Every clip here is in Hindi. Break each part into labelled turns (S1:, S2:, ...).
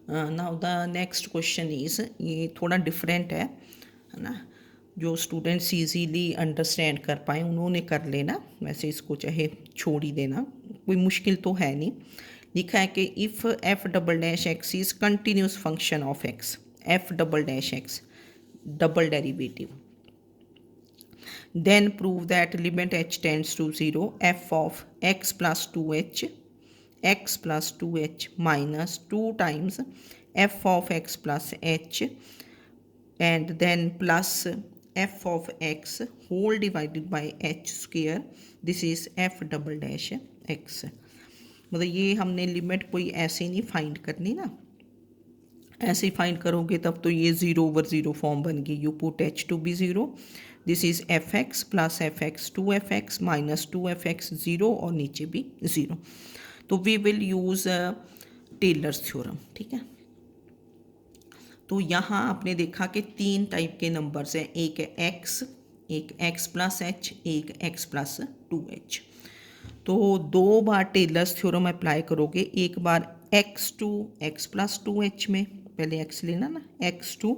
S1: Now the next question is, ये थोड़ा डिफरेंट है ना, जो स्टूडेंट्स इजीली अंडरस्टैंड कर पाए उन्होंने कर लेना, वैसे इसको चाहे छोड़ ही देना, कोई मुश्किल तो है नहीं। लिखा है कि if F double dash x is continuous function of x, F double dash x double derivative, then prove that limit h tends to 0 f of x plus 2h x plus 2h minus 2 times f of x plus h and then plus f of x whole divided by h square, this is f double dash x। मतलब ये हमने लिमिट कोई ऐसे नहीं फाइंड करनी ना, ऐसे ही फाइंड करोगे तब तो ये 0/0 फॉर्म बन गई। You put H to be 0, this is F x plus F x 2f(x) minus 2f(x) 0 और नीचे भी 0। तो we will use Taylor's theorem, ठीक है। तो यहाँ आपने देखा कि 3 टाइप के नंबर्स हैं, एक है एक्स, एक एक्स प्लस एच, एक एक्स प्लस 2h। तो 2 बार टेलर्स थ्योरम अप्लाई करोगे, एक बार x to x plus 2h में, पहले एक्स लेना ना, x to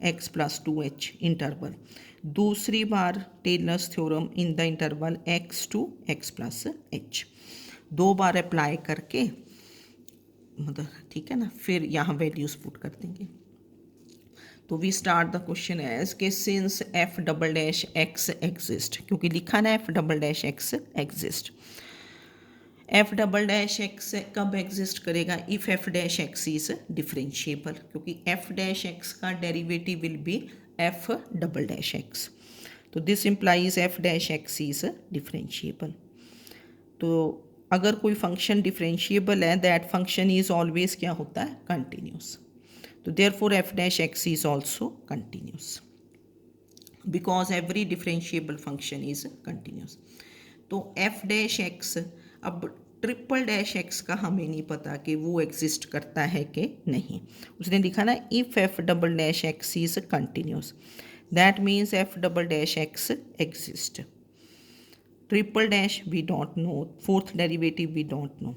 S1: x plus 2h interval, दूसरी बार Taylor's theorem in the interval x to x plus h। 2 बार अप्लाई करके मतलब ठीक है ना, फिर यहाँ वैल्यूज पुट कर देंगे। तो we start the question as के since f double dash x exist, क्योंकि लिखा ना f double dash x exist, f double dash x कब एग्जिस्ट करेगा, if f dash x is differentiable, क्योंकि एफ डैश एक्स का derivative will be f double dash x. तो this implies f dash x is differentiable. तो अगर कोई फंक्शन डिफरेंशिएबल है, दैट फंक्शन इज ऑलवेज क्या होता है, कंटिन्यूस। तो therefore F dash x is also continuous because every differentiable function is continuous. तो एफ डैश एक्स, अब ट्रिपल डैश एक्स का हमें नहीं पता कि वो एग्जिस्ट करता है कि नहीं। उसने लिखा ना if F double dash x is continuous, that means F double dash x exist. Triple dash we don't know, fourth derivative we don't know.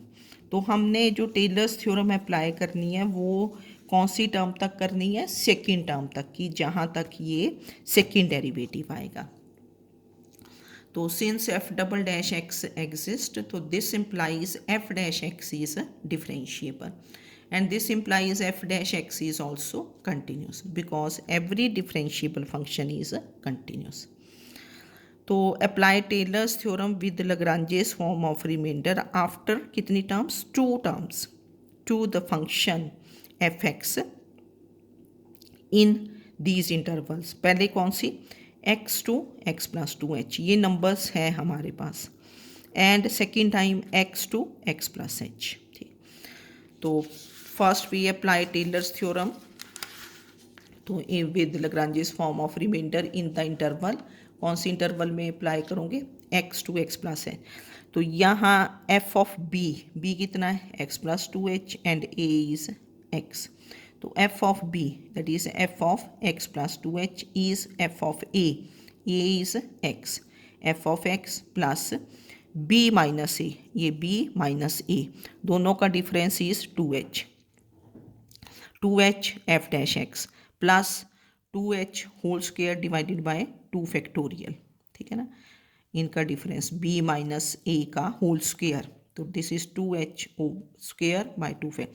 S1: तो हमने जो टेलर्स थ्योरम अप्लाई करनी है वो कौन सी टर्म तक करनी है, सेकेंड टर्म तक की, जहाँ तक ये सेकेंड डेरिवेटिव आएगा। तो since f double dash x exist, तो this implies f dash x is differentiable and this implies f dash x is also continuous because every differentiable function is continuous। तो apply Taylor's theorem with Lagrange's form of remainder after कितनी terms, 2 terms, to the function f x in these intervals. पहले कौन सी, x to x plus 2h, ये नंबर्स है हमारे पास, and second time x to x plus h। ठीक, तो first we apply Taylor's theorem, तो with Lagrange's form of remainder in the interval, कौन सी इंटरवल में अप्लाई करोगे, एक्स टू एक्स प्लस है। तो यहाँ एफ ऑफ बी, बी कितना है, x plus 2h and a is x. तो f of b that is F of x plus 2h is F of a is x, f of x plus b minus a, ये बी माइनस ए, दोनों का difference is 2h, 2h f dash x plus 2h whole square divided by 2 factorial, ठीक है ना, इनका डिफरेंस b माइनस ए का होल स्क्वायर, तो this is 2h square by 2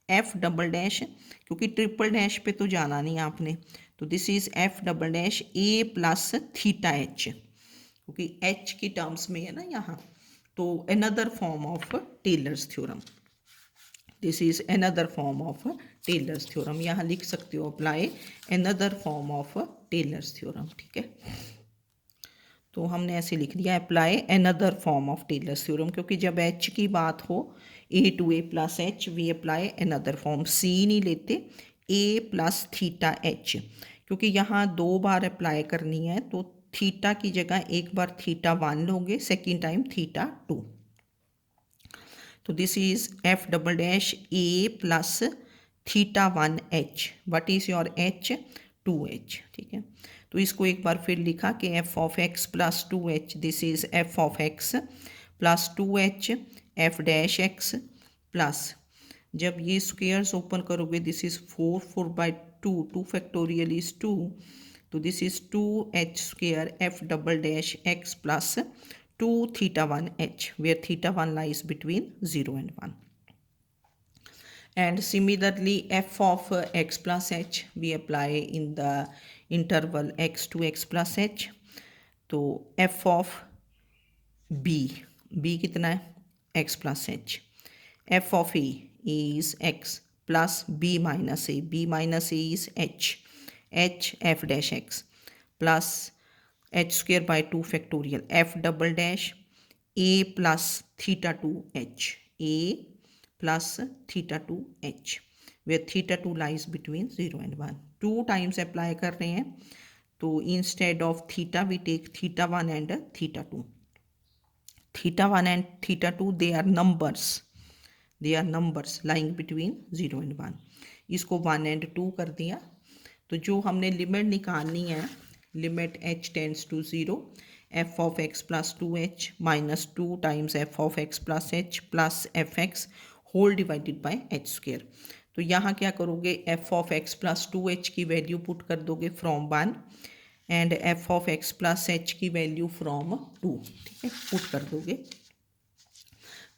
S1: F double dash, क्योंकि ट्रिपल डैश पे तो जाना नहीं आपने, तो this is F double dash A plus theta H, क्योंकि h की टर्म्स में है ना यहाँ, तो another form of Taylor's theorem, this is another form of Taylor's theorem, यहाँ लिख सकते हो apply another form of Taylor's theorem, ठीक है। तो हमने ऐसे लिख दिया apply another form of Taylor's theorem, क्योंकि जब एच की बात हो a to a plus h we apply another form, c नहीं लेते, ए प्लस थीटा एच, क्योंकि यहाँ 2 बार अप्लाई करनी है, तो थीटा की जगह एक बार थीटा 1 लोगे, सेकेंड टाइम थीटा 2। तो this is F double dash A plus theta 1h, what is your h, 2h, ठीक है। तो इसको एक बार फिर लिखा कि F of x plus 2h, this is F of x plus 2h f dash x plus जब ये स्क्वेयर्स ओपन करोगे, this is 4 by 2, 2 factorial is 2, तो this is 2h square f double dash x plus 2 theta 1h, where theta 1 lies between 0 and 1. And similarly f of x plus h we apply in the interval x to x plus h. तो f of b कितना है, x plus h. f of a is x plus b minus a is h f dash x plus h square by 2 factorial f double dash a plus theta 2h, a plus theta 2h, where theta 2 lies between 0 and 1. 2 times apply कर रहे हैं, तो instead of theta we take theta 1 and theta 2. Theta 1 and theta 2 they are numbers lying between 0 and 1. इसको 1 and 2 कर दिया, तो जो हमने लिमिट निकालनी है, limit h tends to 0, f of x plus 2h minus 2 times f of x plus h plus fx whole divided by h square. तो यहाँ क्या करोगे, f of x plus 2h की वैल्यू पुट कर दोगे from 1 and f of x plus h की वैल्यू फ्रॉम 2, ठीक है, पुट कर दोगे.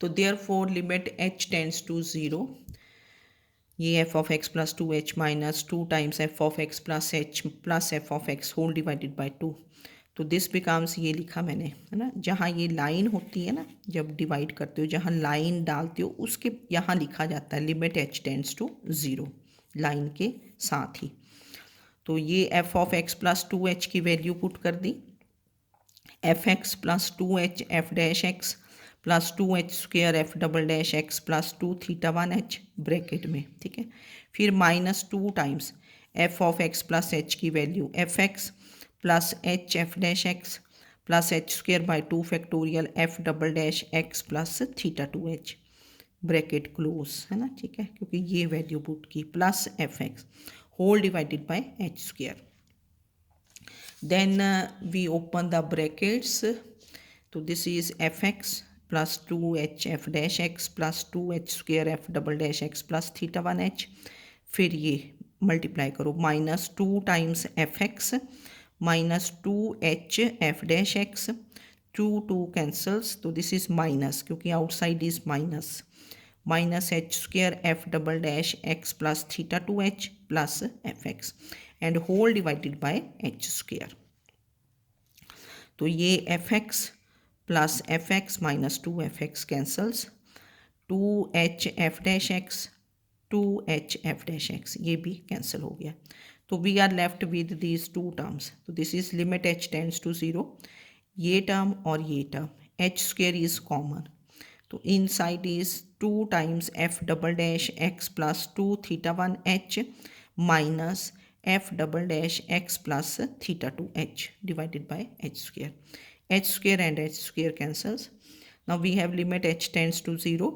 S1: तो therefore limit h tends to 0, ये f of x plus 2h minus 2 times f of x plus h plus f of x whole divided by 2. तो दिस बिकम्स, ये लिखा मैंने, है ना, जहाँ ये लाइन होती है ना, जब डिवाइड करते हो जहाँ लाइन डालते हो उसके यहाँ लिखा जाता है limit h tends to 0 line के साथ ही. तो ये f of x plus 2h की वैल्यू पुट कर दी, fx plus 2h f dash x plus 2h square f double dash x plus 2 theta 1h bracket में, ठीक है. फिर minus 2 times f of x plus h की value fx plus h f dash x plus h square by 2 factorial f double dash x plus theta 2h bracket close, है ना, ठीक है, क्योंकि ये वैल्यू पुट की, plus fx whole divided by h square. Then we open the brackets, तो this is fx plus 2h f dash x plus 2h square f double dash x plus theta 1h. फिर ये मल्टीप्लाई करो, minus 2 times fx minus 2h f dash x, 2 cancels, तो दिस इज माइनस, क्योंकि outside is minus, minus h square f double dash x plus theta 2h plus fx and whole divided by h square. तो ये fx plus fx minus 2fx cancels, 2h f dash x 2h f dash x ये भी कैंसिल हो गया. तो we are left with these 2 terms. तो this is limit h tends to 0, ये टर्म और ये term, h square is common, तो inside is 2 times f double dash x plus 2 theta 1h minus f double dash x plus theta 2h divided by h square. h square and h square cancels. Now we have limit h tends to 0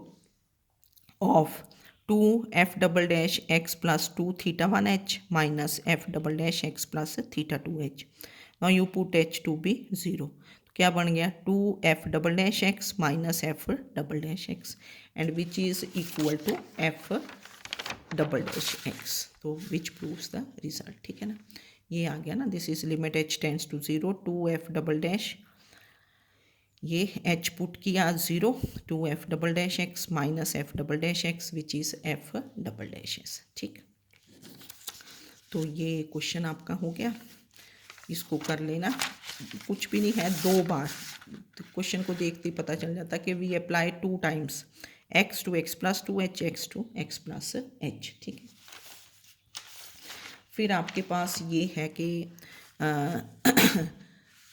S1: of 2 f double dash x plus 2 theta 1h minus f double dash x plus theta 2h. Now you put h to be 0. क्या बन गया, 2 f double dash x minus f double dash x and which is equal to f double dash x. तो which proves the result, ठीक है ना, ये आ गया ना. This is limit h tends to 0, 2 f double dash, ये h पुट किया 0, 2f double dash x minus f double dash x which is f double dash s, ठीक. तो ये क्वेश्चन आपका हो गया, इसको कर लेना, कुछ भी नहीं है, 2 बार तो क्वेश्चन को देखते ही पता चल जाता कि we apply 2 times x to x plus 2h x to x plus h, ठीक है. फिर आपके पास ये है कि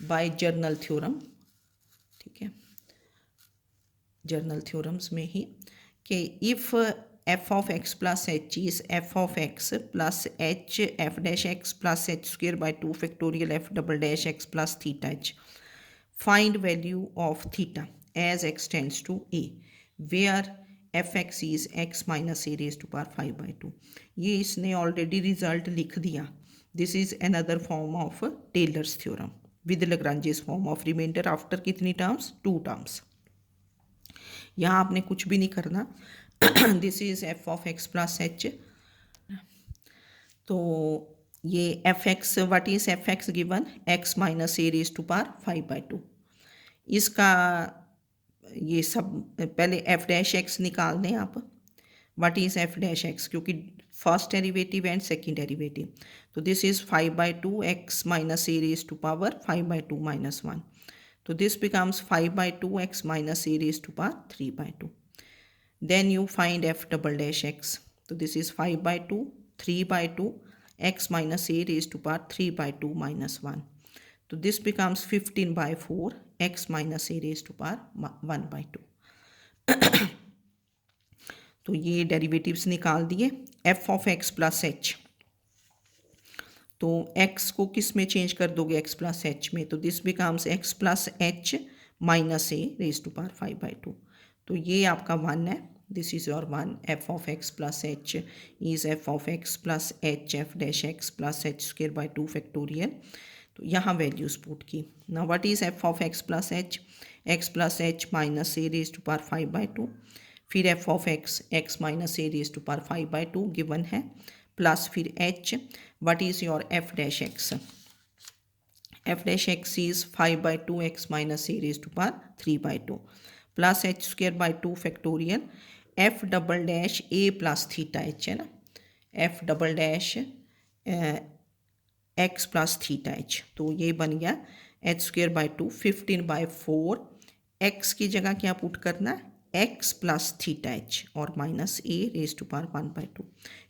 S1: बाय जर्नल थ्योरम, ठीक है, जर्नल थ्योरम्स में ही, कि if f of x plus h is f of x plus h f dash x plus h square by 2 factorial f double dash x plus theta h, find value of theta as x tends to a where fx is x minus a raise to power 5/2. ये इसने ऑलरेडी रिजल्ट लिख दिया. This is another form of Taylor's theorem with Lagrange's form of remainder after कितनी टर्म्स, 2 टर्म्स. यहाँ आपने कुछ भी नहीं करना, this is F of x plus H. तो ये F x, what is F x given, x minus A raise to power 5/2। इसका ये सब पहले एफ डैश एक्स निकाल दें आप। What is f dash x, क्योंकि first derivative and second derivative. तो this is 5/2 x minus A raise to power 5/2 - 1। तो this becomes 5/2 x minus a raised to power 3/2. Then you find f double dash x. So this is 5/2, 3/2 x minus a raised to power 3/2 - 1. So this becomes 15/4 x minus a raised to power 1/2. तो ये डेरिवेटिव्स निकाल दिए। f of x plus h, तो x को किस में चेंज कर दोगे, x प्लस एच में। तो this becomes x plus H minus A raise to power 5/2। तो ये आपका 1 है, this is your 1। F of x plus H is F of x plus H F dash x plus H square by 2 factorial. तो यहाँ वैल्यूज पुट की। ना what is F of x plus H, x plus H minus A raise to power 5/2। फिर F of x, x minus A raise to power 5/2 given है, प्लस फिर H. what is your f dash x, f dash x is 5/2 x minus a raised to power 3/2 plus h square by 2 factorial f double dash a plus theta h है ना, f double dash x plus theta h। तो ये बन गया h square by 2 15/4। x की जगह क्या पुट करना है, x प्लस थीटा एच और minus A raise to power 1/2,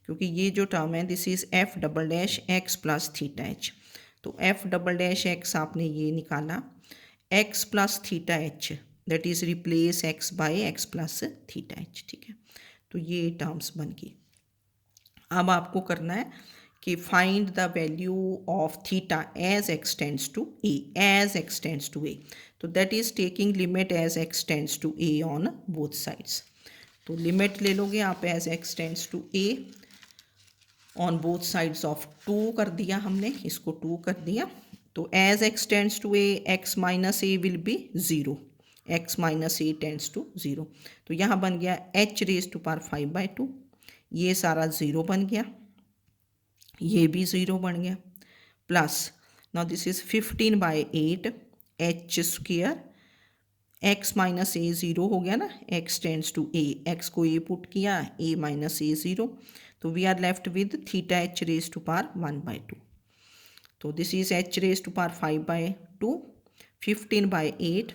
S1: क्योंकि ये जो टर्म है this is F double dash x plus theta H. तो एफ डबल डैश एक्स आपने ये निकाला, x plus theta H that is replace x by x plus theta H. ठीक है, तो ये टर्म्स बन गई। अब आपको करना है कि find the value of theta as x tends to a, as x tends to a. तो that is taking limit as x tends to a on both sides. तो लिमिट ले लोगे आप as x tends to a on both sides of 2 कर दिया हमने, इसको 2 कर दिया। तो as x tends to a x minus a will be 0, x minus a tends to 0। तो यहाँ बन गया एच रेज टू पावर 5/2, ये सारा 0 बन गया, ये भी 0 बन गया, plus now this is 15/8 h square, x minus a 0 हो गया ना, x tends to a, x को ए पुट किया, ए माइनस ए 0। तो we are left with theta h raise to power 1/2। तो this is h raise to power 5/2, 15/8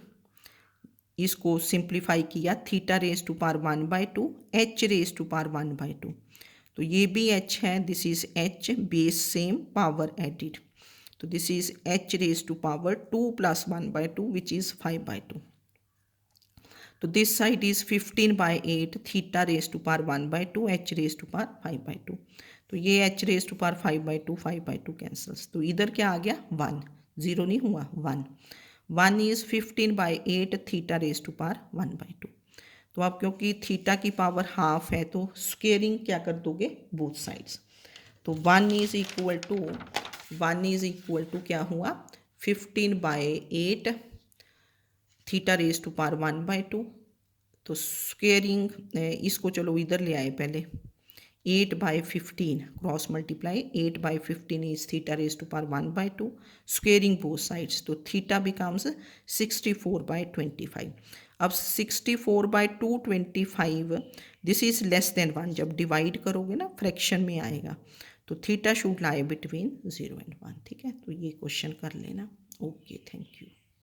S1: इसको सिंप्लीफाई किया, theta raise to power 1/2, h raise to power 1/2। तो ये भी एच है, this is h, base same, power added. तो this is h raise to power 2 + 1/2 which is 5/2। तो this side is 15/8 theta raise to power 1/2 h raise to power 5/2। तो ये h raise to power 5/2 cancels. तो इधर क्या आ गया 1, 0 नहीं हुआ 1। 1 is 15/8 theta raise to power 1/2। तो आप क्योंकि थीटा की पावर हाफ है तो स्क्वेयरिंग क्या कर दोगे बोथ साइड्स। तो 1 इज इक्वल टू क्या हुआ 15/8 थीटा रेज टू पावर 1/2। तो स्क्वेयरिंग इसको चलो इधर ले आए पहले, 8/15 cross multiply, 8/15 is theta raise to power 1/2, squaring both sides. तो थीटा बिकम्स 64/25। अब 64/225 दिस इज लेस देन 1, जब डिवाइड करोगे ना फ्रैक्शन में आएगा। तो theta should lie between 0 and 1। ठीक है, तो ये क्वेश्चन कर लेना। Okay, thank you.